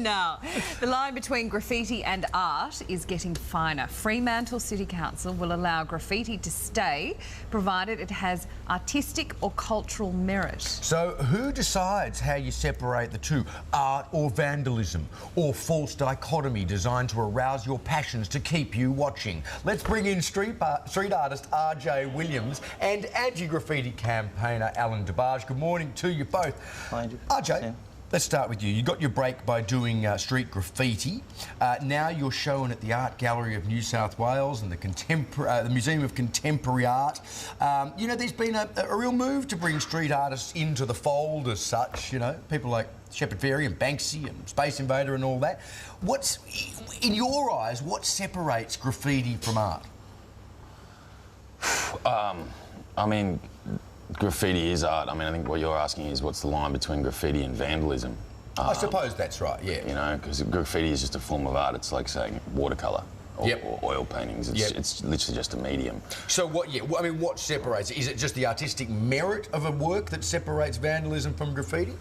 now. The line between graffiti and art is getting finer. Fremantle City Council will allow graffiti to stay, provided it has artistic or cultural merit. So who decides how you separate the two? Art or vandalism? Or false dichotomy designed to arouse your passions to keep you watching? Let's bring in street artist RJ Williams and anti-graffiti campaigner Alan DeBarge. Good morning to you both. Hi, Andrew. RJ, yeah. Let's start with you. You got your break by doing street graffiti. Now you're showing at the Art Gallery of New South Wales and the Museum of Contemporary Art. You know, there's been a real move to bring street artists into the fold as such, you know, people like Shepard Fairey and Banksy and Space Invader and all that. What's, in your eyes, what separates graffiti from art? I mean, graffiti is art. I mean, I think what you're asking is what's the line between graffiti and vandalism? I suppose that's right, yeah. You know, because graffiti is just a form of art. It's like saying watercolour or oil paintings. It's literally just a medium. So what, I mean, what separates it? Is it just the artistic merit of a work that separates vandalism from graffiti?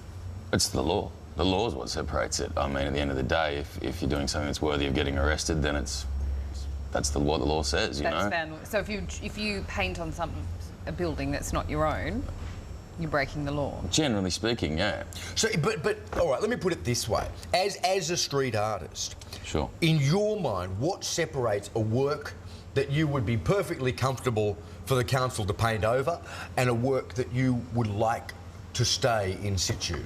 It's the law. The law is what separates it. I mean, at the end of the day, if you're doing something that's worthy of getting arrested, then that's what the law says, you know? So if you paint on a building that's not your own, you're breaking the law. Generally speaking, yeah. So, but all right, let me put it this way: as a street artist, sure. In your mind, what separates a work that you would be perfectly comfortable for the council to paint over, and a work that you would like to stay in situ?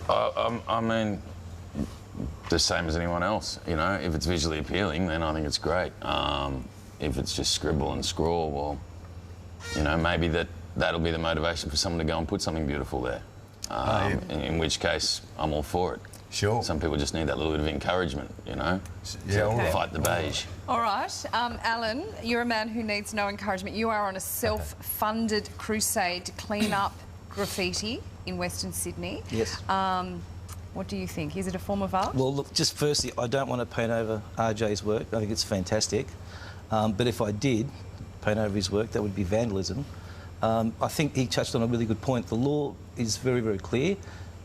I mean, the same as anyone else. You know, if it's visually appealing, then I think it's great. If it's just scribble and scrawl, well, you know, maybe that'll be the motivation for someone to go and put something beautiful there. In which case, I'm all for it. Sure. Some people just need that little bit of encouragement, you know, to fight the beige. All right, Alan, you're a man who needs no encouragement. You are on a self-funded crusade to clean up graffiti in Western Sydney. Yes. What do you think? Is it a form of art? Well, look, just firstly, I don't want to paint over RJ's work. I think it's fantastic. But if I did paint over his work, that would be vandalism. I think he touched on a really good point. The law is very, very clear,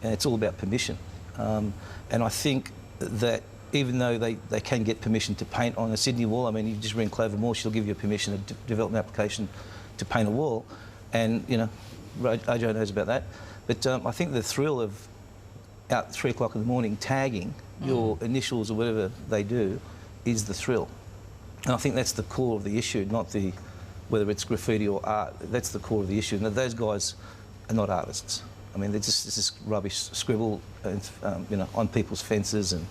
and it's all about permission. And I think that even though they can get permission to paint on a Sydney wall, I mean, you just ring Clover Moore, she'll give you a permission to develop an application to paint a wall. And, you know, RJ knows about that. But I think the thrill of out at 3 o'clock in the morning tagging your initials or whatever they do is the thrill. And I think that's the core of the issue, not whether it's graffiti or art. That's the core of the issue. Now, those guys are not artists. I mean, it's just rubbish scribble, and, you know, on people's fences and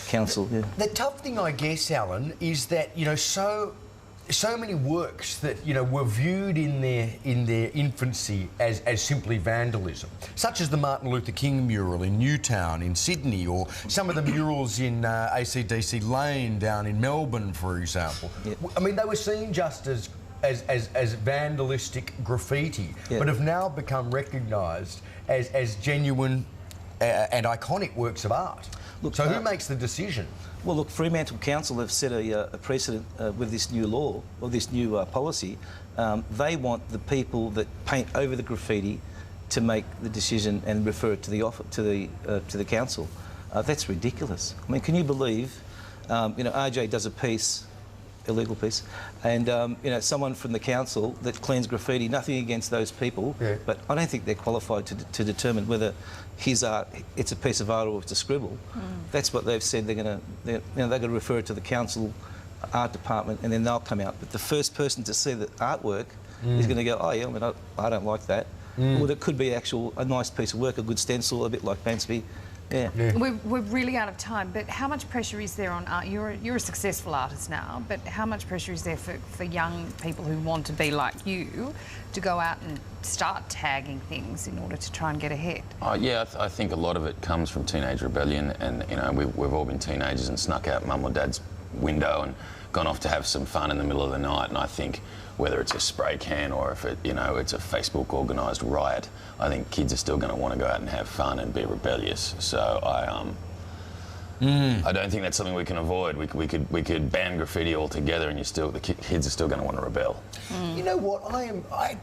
council. Yeah. The tough thing, I guess, Alan, is that, you know, so many works that, you know, were viewed in their infancy as simply vandalism, such as the Martin Luther King mural in Newtown in Sydney, or some of the murals in ACDC Lane down in Melbourne, for example. Yep. I mean, they were seen just as vandalistic graffiti, but have now become recognised as genuine and iconic works of art. Look, so who makes the decision? Well, look, Fremantle Council have set a precedent with this new law, or this new policy. They want the people that paint over the graffiti to make the decision and refer it to the council. That's ridiculous. I mean, can you believe, you know, RJ does a piece, illegal piece, and you know, someone from the council that cleans graffiti, nothing against those people, but I don't think they're qualified to determine whether his art, it's a piece of art or it's a scribble. That's what they've said. They're going to refer it to the council art department, and then they'll come out. But the first person to see the artwork is going to go, oh yeah, I mean, I don't like that. Or it could be a nice piece of work, a good stencil, a bit like Banksy. Yeah. We're really out of time, but how much pressure is there on art? You're a successful artist now, but how much pressure is there for young people who want to be like you to go out and start tagging things in order to try and get ahead? Yeah, I think a lot of it comes from teenage rebellion, and, you know, we've all been teenagers and snuck out mum or dad's window and gone off to have some fun in the middle of the night, and I think whether it's a spray can or if it, you know, it's a Facebook organised riot, I think kids are still going to want to go out and have fun and be rebellious. So I don't think that's something we can avoid. We could ban graffiti altogether, and the kids are still going to want to rebel. You know what?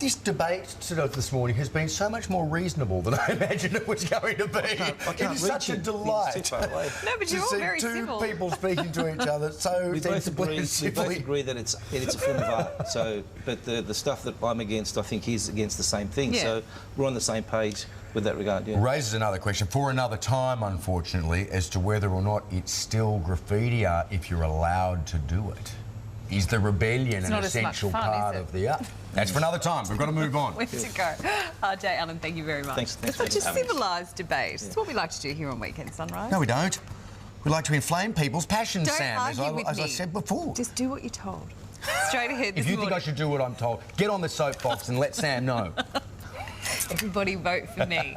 This debate sort of this morning has been so much more reasonable than I imagined it was going to be. It is such a delight. No, but you're all very civil. Two people speaking to each other so sensibly and We both civilly. agree that it's a form of art. So, but the stuff that I'm against, I think he's against the same thing. Yeah. So we're on the same page with that regard. Yeah. Raises another question for another time, unfortunately, as to whether or not it's still graffiti art if you're allowed to do it. Is the rebellion an not as much essential fun, part is it? of the art? That's for another time. We've got to move on. Way to go. RJ, Alan, thank you very much. Thanks It's for such a having us. civilised debate. It's what we like to do here on Weekend Sunrise. No, we don't. We like to inflame people's passions, Don't Sam, argue with as I me. said before. Just do what you're told. Straight ahead this If you think morning. I should do what I'm told, get on the soapbox and let Sam know. Everybody vote for me.